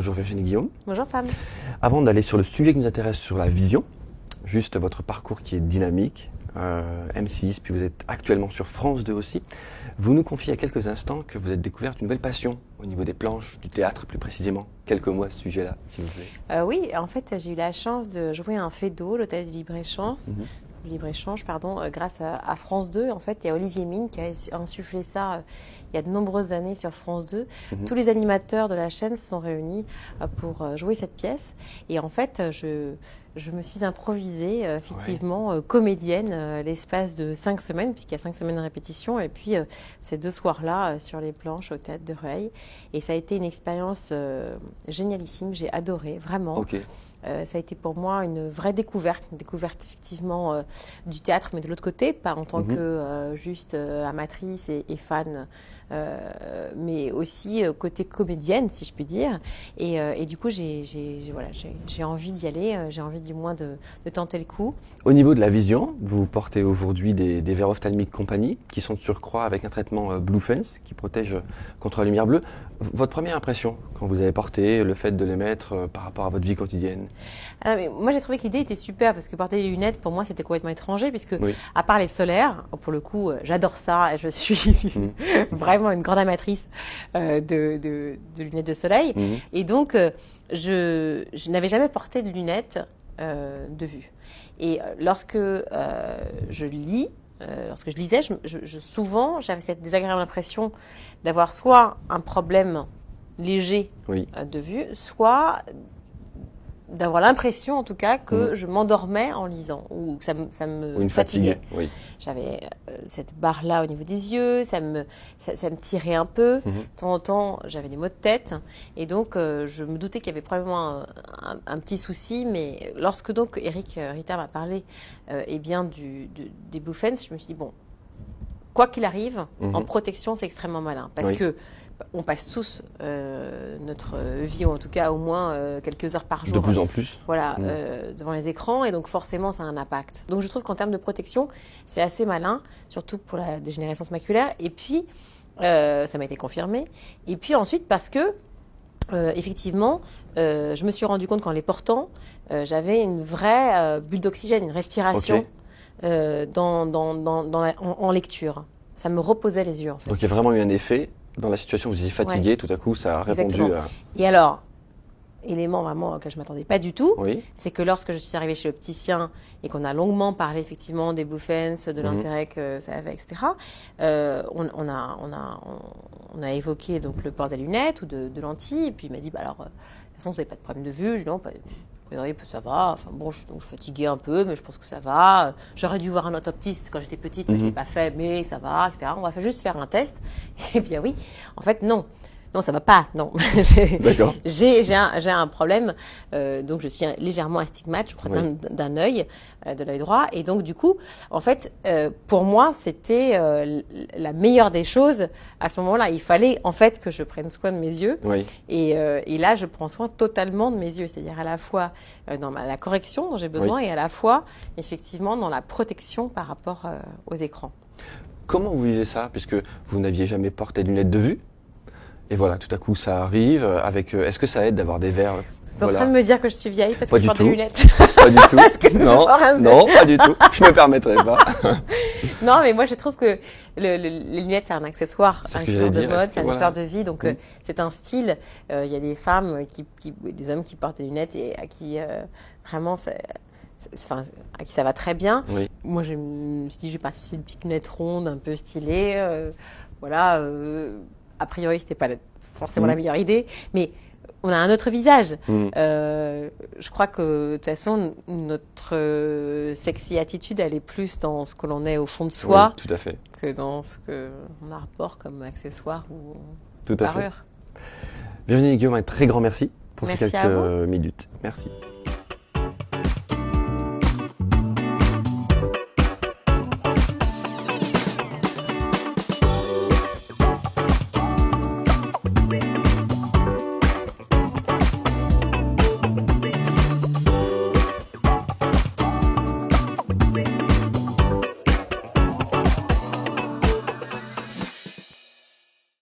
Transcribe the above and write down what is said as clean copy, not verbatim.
Bonjour Virginie Guillaume. Bonjour Sam. Avant d'aller sur le sujet qui nous intéresse sur la vision, juste votre parcours qui est dynamique, M6, puis vous êtes actuellement sur France 2 aussi. Vous nous confiez il y a quelques instants que vous avez découvert une nouvelle passion au niveau des planches, du théâtre plus précisément. Quelques mots à ce sujet-là, s'il vous plaît. Oui, en fait, j'ai eu la chance de jouer à un FEDO, l'hôtel du libre-échange, grâce à France 2. En fait, il y a Olivier Mine qui a insufflé ça il y a de nombreuses années sur France 2. Tous les animateurs de la chaîne se sont réunis pour jouer cette pièce. Et en fait, je me suis improvisée, effectivement, comédienne l'espace de 5 semaines, puisqu'il y a 5 semaines de répétition. Et puis, ces 2 soirs-là, sur les planches au théâtre de Rueil. Et ça a été une expérience génialissime. J'ai adoré, vraiment. Ok. Ça a été pour moi une vraie découverte, effectivement du théâtre, mais de l'autre côté, pas en tant que juste amatrice et fan, mais aussi côté comédienne, si je puis dire. Et du coup, j'ai envie d'y aller, j'ai envie du moins de tenter le coup. Au niveau de la vision, vous portez aujourd'hui des verres ophtalmiques compagnie qui sont de surcroît avec un traitement Bluefence qui protège contre la lumière bleue. Votre première impression quand vous avez porté le fait de les mettre par rapport à votre vie quotidienne? Mais moi, j'ai trouvé que l'idée était super parce que porter des lunettes, pour moi, c'était complètement étranger puisque, à part les solaires, pour le coup, j'adore ça et je suis vraiment une grande amatrice de lunettes de soleil. Et donc, je n'avais jamais porté de lunettes de vue. Et lorsque je lis, lorsque je lisais, souvent, j'avais cette désagréable impression d'avoir soit un problème léger de vue, soit d'avoir l'impression, en tout cas, que je m'endormais en lisant ou que ça me fatiguait. Oui. J'avais cette barre-là au niveau des yeux, ça me tirait un peu. De temps en temps, j'avais des maux de tête. Et donc, je me doutais qu'il y avait probablement un petit souci. Mais lorsque donc Eric Ritter m'a parlé des Bluefence, je me suis dit, bon, quoi qu'il arrive, en protection, c'est extrêmement malin. Parce que on passe tous notre vie, ou en tout cas au moins quelques heures par jour. De plus en plus. Voilà, devant les écrans, et donc forcément ça a un impact. Donc je trouve qu'en termes de protection, c'est assez malin, surtout pour la dégénérescence maculaire. Et puis, ça m'a été confirmé. Et puis ensuite, parce que, effectivement, je me suis rendu compte qu'en les portant, j'avais une vraie bulle d'oxygène, une respiration en lecture. Ça me reposait les yeux, en fait. Donc il y a vraiment eu un effet. Dans la situation où vous étiez fatigué, tout à coup, ça a répondu à... Et alors, élément vraiment auquel je ne m'attendais pas du tout, c'est que lorsque je suis arrivée chez l'opticien et qu'on a longuement parlé effectivement des Bluefence, de l'intérêt que ça avait, etc., on a évoqué donc le port des lunettes ou de lentilles, et puis il m'a dit, de toute façon, vous n'avez pas de problème de vue. Je dis non, ça va. Enfin bon, je suis fatiguée un peu, mais je pense que ça va. J'aurais dû voir un orthoptiste quand j'étais petite, mais je ne l'ai pas fait, mais ça va, etc. On va juste faire un test. Et bien oui, en fait, non. Non, ça va pas, non. J'ai un problème, donc je suis légèrement astigmate, je crois, d'un œil, de l'œil droit. Et donc, du coup, en fait, pour moi, c'était la meilleure des choses à ce moment-là. Il fallait, en fait, que je prenne soin de mes yeux. Et là, je prends soin totalement de mes yeux, c'est-à-dire à la fois dans la correction dont j'ai besoin et à la fois, effectivement, dans la protection par rapport aux écrans. Comment vous vivez ça, puisque vous n'aviez jamais porté de lunettes de vue? Et voilà, tout à coup, ça arrive avec... Est-ce que ça aide d'avoir des verres? Vous êtes en train de me dire que je suis vieille parce que je porte des lunettes? Pas du tout. Non, pas du tout. Je me permettrai pas. Non, mais moi, je trouve que les lunettes, c'est un accessoire de mode, c'est un accessoire de vie. Donc, c'est un style. Il y a des femmes, des hommes qui portent des lunettes et à qui vraiment... à qui ça va très bien. Moi, je me suis dit, je vais passer sur une petite lunette ronde, un peu stylée. A priori, c'était pas forcément la meilleure idée, mais on a un autre visage. Je crois que, de toute façon, notre sexy attitude, elle est plus dans ce que l'on est au fond de soi tout à fait. que dans ce qu'on apporte comme accessoire ou tout à parure. Fait. Virginie Guillaume, un très grand merci pour ces Merci quelques minutes. Merci.